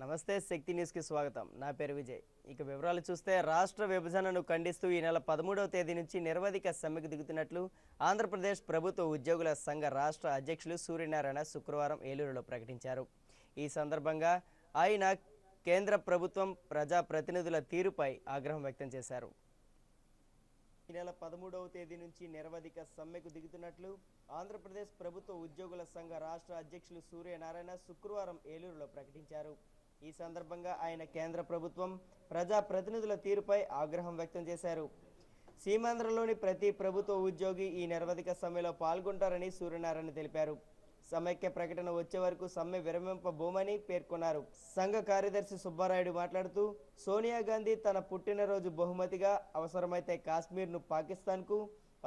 నమస్తే శక్తి న్యూస్కి స్వాగతం. నా పేరు విజయ్. ఇక వివరాలు చూస్తే రాష్ట్ర విభజనను ఖండిస్తూ ఈ నెల 13వ తేదీ నుంచి నిరవధిక సమ్మెకు దిగుతున్నట్లు ఆంధ్రప్రదేశ్ ప్రభుత్వ ఉద్యోగుల సంఘ రాష్ట్ర అధ్యక్షులు సూర్యనారాయణ శుక్రవారం ఏలూరులో ప్రకటించారు. ఈ సందర్భంగా ఆయన కేంద్ర ప్రభుత్వం ప్రజాప్రతినిధుల తీరుపై ఆగ్రహం వ్యక్తం చేశారు. ఈ నెల 13వ తేదీ నుంచి నిరవధిక సమ్మెకు దిగుతున్నట్లు ఆంధ్రప్రదేశ్ ప్రభుత్వ ఉద్యోగుల సంఘ రాష్ట్ర అధ్యక్షులు సూర్యనారాయణ శుక్రవారం ఏలూరులో ప్రకటించారు. ఈ సందర్భంగా ఆయన కేంద్ర ప్రభుత్వం ప్రజాప్రతినిధుల తీరుపై ఆగ్రహం వ్యక్తం చేశారు. సీమాంధ్రలోని ప్రతి ప్రభుత్వ ఉద్యోగి ఈ నిరవధిక సమ్మెలో పాల్గొంటారని సూర్యనారాయణ తెలిపారు. సమైక్య ప్రకటన వచ్చే వరకు సమ్మె విరమింపబోమని పేర్కొన్నారు. సంఘ కార్యదర్శి సుబ్బారాయుడు మాట్లాడుతూ సోనియా గాంధీ తన పుట్టినరోజు బహుమతిగా అవసరమైతే కాశ్మీర్ను పాకిస్తాన్కు,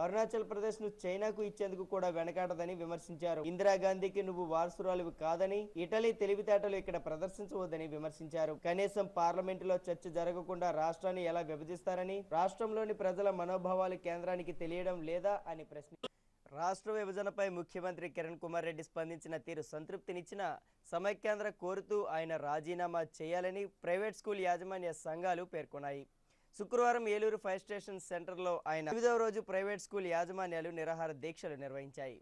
అరుణాచల్ ప్రదేశ్ను చైనాకు ఇచ్చేందుకు కూడా వెనకాడదని విమర్శించారు. ఇందిరాగాంధీకి నువ్వు వారసురాలివి కాదని, ఇటలీ తెలివితేటలు ఇక్కడ ప్రదర్శించవద్దని విమర్శించారు. కనీసం పార్లమెంటులో చర్చ జరగకుండా రాష్ట్రాన్ని ఎలా విభజిస్తారని, రాష్ట్రంలోని ప్రజల మనోభావాలు కేంద్రానికి తెలియడం లేదా అని ప్రశ్నించారు. రాష్ట్ర విభజనపై ముఖ్యమంత్రి కిరణ్ కుమార్ రెడ్డి స్పందించిన తీరు సంతృప్తినిచ్చిన సమైక్యాంధ్ర కోరుతూ ఆయన రాజీనామా చేయాలని ప్రైవేట్ స్కూల్ యాజమాన్య సంఘాలు పేర్కొన్నాయి. శుక్రవారం ఏలూరు ఫైర్ స్టేషన్ సెంటర్లో ఆయన 8వ రోజు ప్రైవేట్ స్కూల్ యాజమాన్యాలు నిరాహార దీక్షలు నిర్వహించాయి.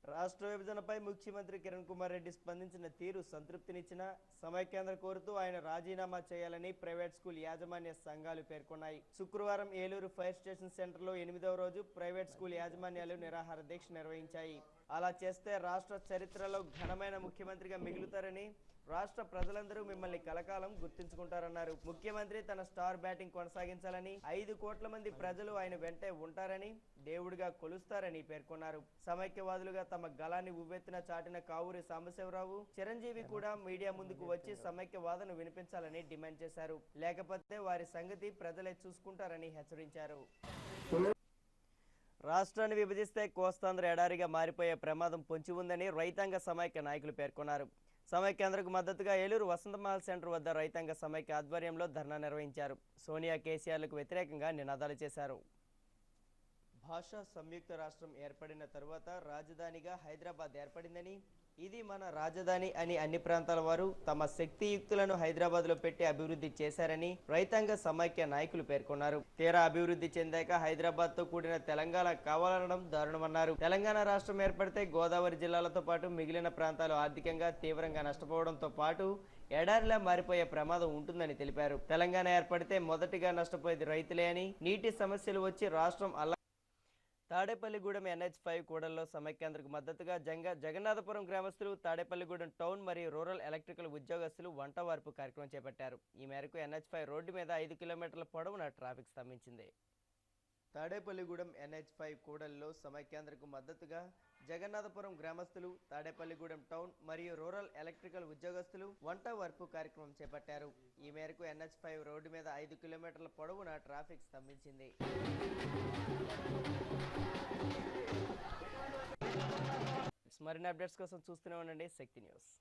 రాష్ట్ర విభజనపై ముఖ్యమంత్రి కిరణ్ కుమార్ రెడ్డి స్పందించిన తీరు సంతృప్తినిచ్చిన సమైక్యాంధ్ర కోరుతూ ఆయన రాజీనామా చేయాలని ప్రైవేట్ స్కూల్ యాజమాన్య సంఘాలు పేర్కొన్నాయి. శుక్రవారం ఏలూరు ఫైర్ స్టేషన్ సెంటర్లో 8వ రోజు ప్రైవేట్ స్కూల్ యాజమాన్యాలు నిరాహార దీక్ష నిర్వహించాయి. అలా చేస్తే రాష్ట్ర చరిత్రలో ఘనమైన ముఖ్యమంత్రిగా మిగులుతారని, రాష్ట్ర ప్రజలందరూ మిమ్మల్ని కలకాలం గుర్తించుకుంటారన్నారు. ముఖ్యమంత్రి తన స్టార్ బ్యాటింగ్ కొనసాగించాలని, 5 కోట్ల మంది ప్రజలు ఆయన వెంటే ఉంటారని, దేవుడిగా కొలుస్తారని పేర్కొన్నారు. సమైక్యవాదులుగా తమ గలాన్ని ఉవ్వెత్తున చాటిన కావూరి సాంబశివరావు, చిరంజీవి కూడా మీడియా ముందుకు వచ్చి సమైక్యవాదను వినిపించాలని డిమాండ్ చేశారు. లేకపోతే వారి సంగతి ప్రజలే చూసుకుంటారని హెచ్చరించారు. రాష్ట్రాన్ని విభజిస్తే కోస్తాంధ్ర ఎడారిగా మారిపోయే ప్రమాదం పొంచి ఉందని రైతాంగ సమైక్య నాయకులు పేర్కొన్నారు. సమైక్యాంధ్రకు మద్దతుగా ఏలూరు వసంతమహల్ సెంటర్ వద్ద రైతాంగ సమైక్య ఆధ్వర్యంలో ధర్నా నిర్వహించారు. సోనియా కేసీఆర్లకు వ్యతిరేకంగా నినాదాలు చేశారు. భాషా సంయుక్త రాష్ట్రం ఏర్పడిన తరువాత రాజధానిగా హైదరాబాద్ ఏర్పడిందని, ఇది మన రాజధాని అని అన్ని ప్రాంతాల వారు తమ శక్తియుక్తులను హైదరాబాద్లో పెట్టి అభివృద్ధి చేశారని రైతాంగ సమైక్య నాయకులు పేర్కొన్నారు. తీరా అభివృద్ధి చెందాక హైదరాబాద్తో కూడిన తెలంగాణ కావాలనడం దారుణమన్నారు. తెలంగాణ రాష్ట్రం ఏర్పడితే గోదావరి జిల్లాలతో పాటు మిగిలిన ప్రాంతాలు ఆర్థికంగా తీవ్రంగా నష్టపోవడంతో పాటు ఎడారిలా మారిపోయే ప్రమాదం ఉంటుందని తెలిపారు. తెలంగాణ ఏర్పడితే మొదటిగా నష్టపోయేది రైతులే అని, నీటి సమస్యలు వచ్చి రాష్ట్రం తాడేపల్లిగూడెం NH5 కూడల్లో సమైక్యాంధ్రకు మద్దతుగా జగన్నాథపురం గ్రామస్తులు, తాడేపల్లిగూడెం టౌన్ మరియు రూరల్ ఎలక్ట్రికల్ ఉద్యోగస్తులు వంట వార్పు కార్యక్రమం చేపట్టారు. ఈ మేరకు NH5 రోడ్డు మీద 5 కిలోమీటర్ల పొడవున ట్రాఫిక్ స్తంభించింది. తాడేపల్లిగూడెం NH5 కూడల్లో సమైక్యాంధ్రకు మద్దతుగా జగన్నాథపురం గ్రామస్తులు, తాడేపల్లిగూడెం టౌన్ మరియు రూరల్ ఎలక్ట్రికల్ ఉద్యోగస్తులు వంట వార్పు కార్యక్రమం చేపట్టారు. ఈ మేరకు NH5 రోడ్డు మీద 5 కిలోమీటర్ల పొడవున ట్రాఫిక్ స్తంభించింది. మరిన్ని అప్డేట్స్ కోసం చూస్తూనే ఉండండి శక్తి న్యూస్.